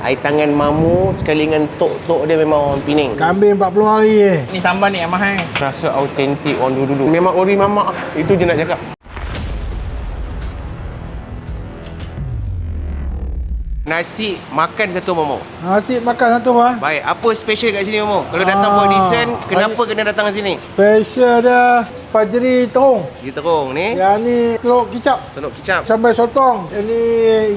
Air tangan mamu sekali dengan tok-tok dia memang orang Penang. Kambing 40 hari Ni sambal ni yang mahal. Rasa autentik orang dulu-dulu. Memang ori mamak. Itu je nak cakap. Nasi makan satu Momo. Nasi makan satu bah. Baik, apa special kat sini Momo? Kalau datang buat audition, kenapa kena datang ke sini? Special dia pajeri terung. Dia terung ni. Yang ni telur kicap. Telur kicap. Sambal sotong. Ini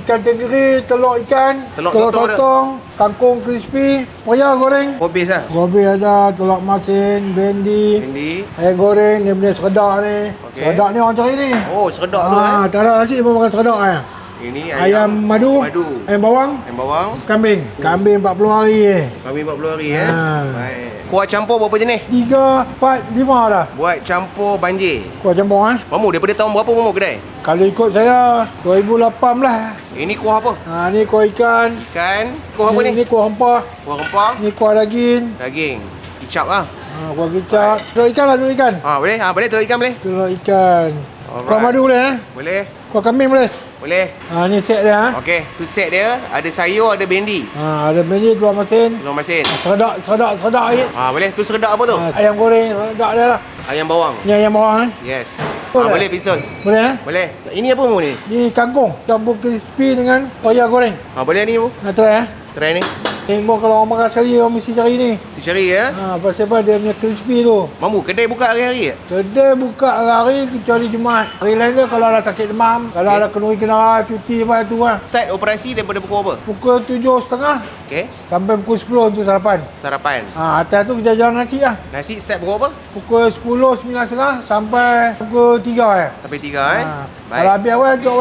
ikan tenggiri, telur ikan, Telur telur sotong sotong, kangkung crispy, payah goreng. Habis lah. Gobi ada, telur masin, bendi, Bendi. air goreng, dia punya seredak ni. Okey. Seredak ni orang cari ni. Oh, seredak tu Tak ada nasi pun makan seredak eh. Ini Ayam madu, ayam bawang, ayam bawang. kambing. Kambing 40 hari Kami 40 hari Baik. Kuah campur berapa jenis? 3, 4, 5 dah. Buat campur banjir. Kuah campur Mamu daripada tahun berapa Mamu kedai? Kalau ikut saya 2008 lah. Ini kuah apa? Ni kuah ikan. Ikan. Kuah apa ni? Ni kuah rempah. Kuah rempah. Ni kuah daging. Daging. Kicap lah. Kuah kicap. Telur ikan lah, telur ikan. Boleh? Boleh telur ikan boleh? Telur ikan. Alright. Kuah madu boleh Boleh. Kuah kambing boleh. Boleh. Ni set dia Okey, tu set dia. Ada sayur, ada bendi. Ada benih, telur masin. Telur masin. Seredak sikit. Boleh. Tu seredak apa tu? Ayam goreng, seredak dia lah. Ayam bawang. Ni ayam bawang Yes. Boleh. Boleh pistol. Boleh Boleh. Ini apa Mamu ni? Ni kangkung. Campur crispy dengan payah goreng. Boleh ni Mamu? Nak try Try ni. Tengok kalau orang makan sekali, orang mesti cari ni. Tu cari ya. Pasal apa dia punya crispy tu. Mamu, kedai buka hari-hari ke? Kedai buka hari-hari kecuali Jumaat. Hari lain tu kalau ada sakit demam, kalau ada kenduri kenara, cuti apa tu lah. Start operasi daripada pukul apa? Pukul 7.30 Okey. sampai pukul 10 untuk sarapan. Sarapan. Atas tu kita jalan nasi lah. Nasi start pukul apa? Pukul 10, 9.30 sampai pukul 3 Sampai 3 Kalau Baik. habis awal tu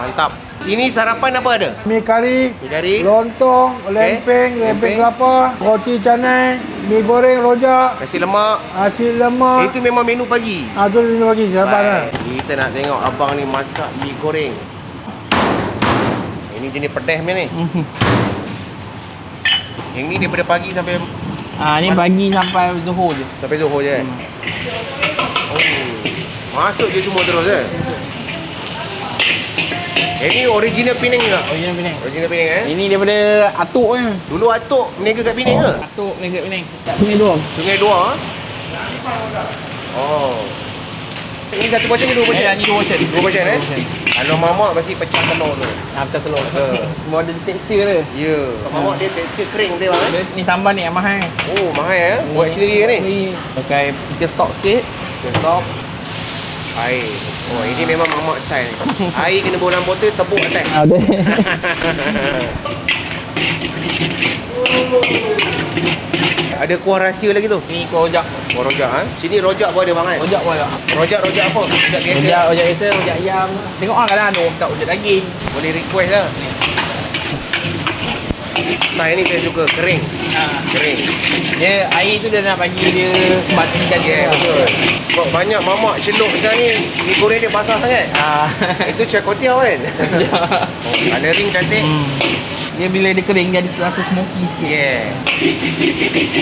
Mantap. Sini sarapan apa ada? mi kari, Mi kari. lontong, lempeng kelapa, roti canai, mi goreng, rojak, Nasi lemak. nasi lemak. Itu memang menu pagi. Tu ni bagi sarapan lah. Kita nak tengok abang ni masak mi goreng. Ini jenis pedas ni. Yang ni daripada pagi sampai Ni pagi sampai Zuhur je. sampai Zuhur je. Oh. Masuk je semua terus Ini original Penang ke? Original Penang. Original Penang Ini daripada Atuk je. Dulu atuk berniaga kat Penang ke? Atuk negeri Penang. Kat Sungai Dua. Sungai Dua. Oh. Ini satu portion ke dua portion? Ni 2 portion. Dua portion Kalau mamak pasti pecah telur tu. Pecah telur. Semua ada tekstur dia. Ya. Mamak dia tekstur kering tu bang. Ni sambal ni yang mahal. Oh, mahal Buat sendiri ke ni? Ni pakai kita stok sikit. Kita stop. Air. Oh, ini memang mamak style. Air kena bolang botol tepuk atas. Ada. Ada kuah rahsia lagi tu. Ni kuah rojak. Kuah rojak Sini rojak pun ada bang kan? Rojak pun ada. Rojak apa? Rojak biasa. Rojak biasa, rojak ayam. Tengok kadang ada orang minta rojak daging. Boleh request lah. Style ni saya suka kering. Kering. Dia air tu dia nak bagi dia sebat ni jadi. Yeah, betul. Sebab banyak mamak celup sekarang ni, mi goreng dia basah sangat. Itu cakotiau kan? Oh, colouring cantik. Dia bila dia kering jadi rasa smoky sikit. Yeah.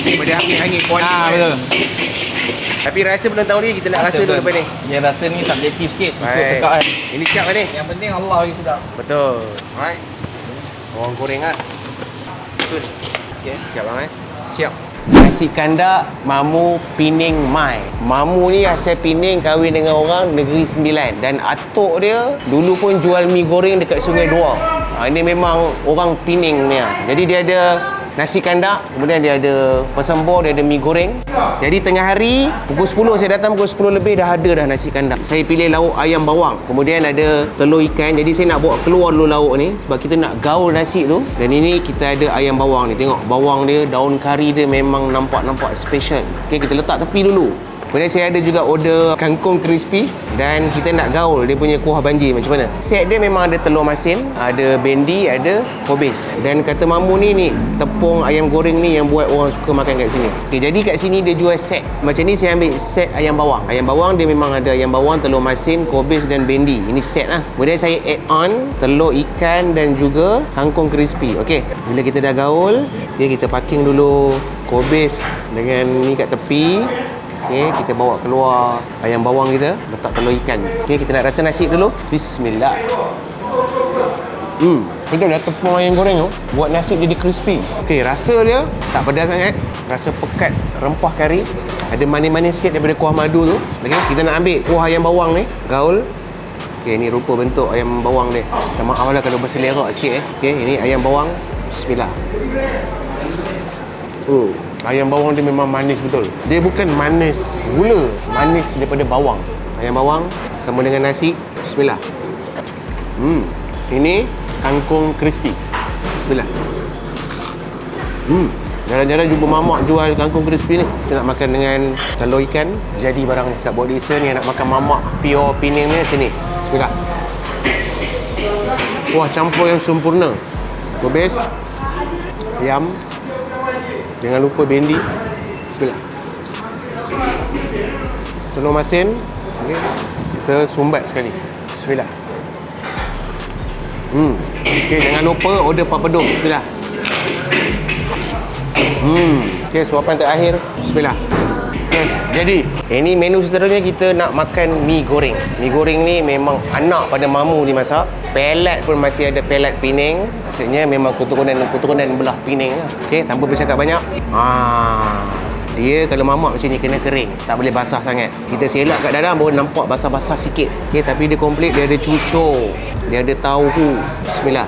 Daripada hangit-hangit kuah ni. Betul. Tapi rasa belum tahu ni, kita nak rasa dulu lepas ni. Dia rasa ni subjektif sikit untuk Baik. cakap kan. Ini siap kan ni? Yang penting Allah bagi sedap. Betul. Alright. Bawang goreng lah. Cun. Okay, siap bang Siap. Nasi kandak Mamu Penang Mai. Mamu ni asal Penang, kahwin dengan orang Negeri Sembilan. Dan atuk dia dulu pun jual mi goreng dekat Sungai Dua. Ini memang orang Penang ni. Jadi dia ada nasi kandak, kemudian dia ada pesembor, dia ada mi goreng. Jadi tengah hari pukul 10 saya datang, pukul 10 lebih dah ada dah nasi kandak. Saya pilih lauk ayam bawang, kemudian ada telur ikan. Jadi saya nak bawa keluar dulu lauk ni sebab kita nak gaul nasi tu. Dan ini kita ada ayam bawang ni. Tengok bawang dia, daun kari dia memang nampak special. Okey, kita letak tepi dulu. Kemudian saya ada juga order kangkung crispy dan kita nak gaul dia punya kuah banjir macam mana. Set dia memang ada telur masin, ada bendi, ada kobis. Dan kata Mamu ni tepung ayam goreng ni yang buat orang suka makan kat sini. Okay, jadi kat sini dia jual set. Macam ni saya ambil set ayam bawang. Ayam bawang dia memang ada ayam bawang, telur masin, kobis dan bendi. Ini set lah. Kemudian saya add on telur ikan dan juga kangkung crispy. Okey, bila kita dah gaul, kita parking dulu kobis dengan ni kat tepi. Okey, kita bawa keluar ayam bawang kita, letak telur ikan. Okey, kita nak rasa nasi dulu. Bismillah. Betul dah tepung ayam goreng tu buat nasi jadi crispy. Okey, rasa dia tak pedas sangat. Rasa pekat rempah kari. Ada manis-manis sikit daripada kuah madu tu. Okey, kita nak ambil kuah ayam bawang ni, gaul. Okey, ni rupa bentuk ayam bawang dia. Minta maaf lah kalau berselerak sikit Okey, ini ayam bawang. Bismillah. Ayam bawang dia memang manis betul. Dia bukan manis gula, manis daripada bawang. Ayam bawang sama dengan nasi. Bismillah. Ini kangkung crispy. Bismillah. Jarang-jarang jumpa mamak jual kangkung crispy ni. Kita nak makan dengan telur ikan. Jadi barang ni. Kat Bawak Desa ni nak makan mamak pure Penang ni sini. Bismillah. Wah, campur yang sempurna. Gobes. Ayam. Jangan lupa bendi. Bismillah. Telur masin. Okay. Kita sumbat sekali. Bismillah. Okay, jangan lupa order papadum. Bismillah. Okay, suapan terakhir. Bismillah. Okay, jadi ini menu seterusnya kita nak makan mi goreng. Mi goreng ni memang anak pada mamu dimasak. Pelat pun masih ada pelat Penang. Maksudnya memang keturunan belah Penang lah. Okay, tanpa bercakap banyak. Dia kalau mamak macam ni kena kering. Tak boleh basah sangat. Kita selak kat dalam baru nampak basah-basah sikit. Okay, tapi dia komplit. Dia ada cucur. Dia ada tahu. Bismillah.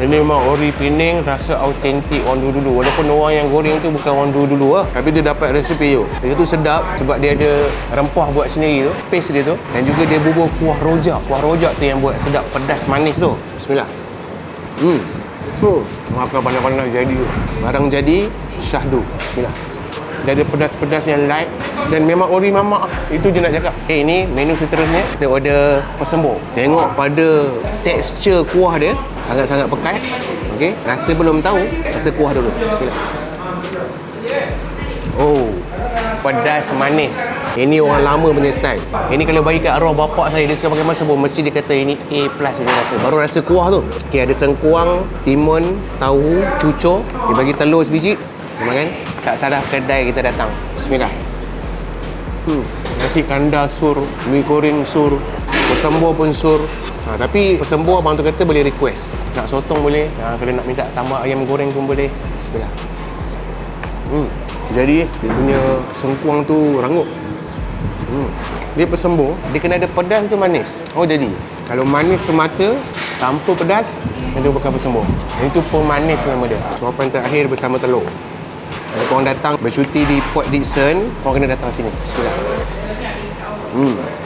Ini memang ori Penang, rasa autentik orang dulu-dulu. Walaupun orang yang goreng tu bukan orang dulu-dulu lah. Tapi dia dapat resepi tu. Dia tu sedap sebab dia ada rempah buat sendiri tu. Paste dia tu. Dan juga dia bubuh kuah rojak. Kuah rojak tu yang buat sedap pedas manis tu. Bismillah. Makan panas-panas jadi tu. Barang jadi, syahdu. Bismillah. Dia ada pedas-pedas yang light. Dan memang ori mamak. Itu je nak cakap. Ini menu seterusnya. Kita order persembur. Tengok pada tekstur kuah dia. Sangat-sangat pekat. Okey, rasa belum tahu. Rasa kuah dulu. Bismillah. Pedas manis. Ini orang lama punya style. Ini kalau bagi kat arwah bapak saya, dia suka pakai persembur, mesti dia kata ini A+ dia rasa. Baru rasa kuah tu. Okey, ada sengkuang, timun, tahu, cucur. Dia bagi telur sebiji. Dia makan. Tak salah kedai kita datang. Bismillah. Nasi kandar sur, mi goreng sur, persembur pun sur. Tapi persembur abang tu kata boleh request. Nak sotong boleh. Kalau nak minta tambah ayam goreng pun boleh. Bismillah. Jadi dia punya sengkuang tu rangup. Dia persembur, dia kena ada pedas tu manis. Jadi kalau manis semata tanpa pedas, dia bukan persembur. Itu pemanis nama dia. Suapan terakhir bersama telur. Kalau korang datang bercuti di Port Dickson, korang kena datang sini. Bismillah.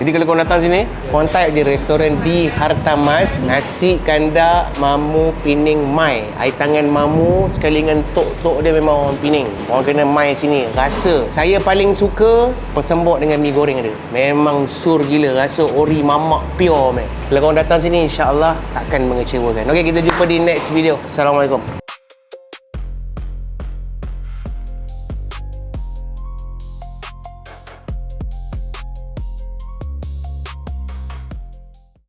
Jadi kalau korang datang sini, korang type je restoran di Hartamas, nasi kandar Mamu Penang Mai. Air tangan Mamu sekali dengan tok-tok dia memang orang Penang. Orang kena mai sini. Rasa saya paling suka persembur dengan mi goreng dia. Memang sur gila, rasa ori mamak pure man. Kalau korang datang sini, insya-Allah takkan mengecewakan. Okey, kita jumpa di next video. Assalamualaikum.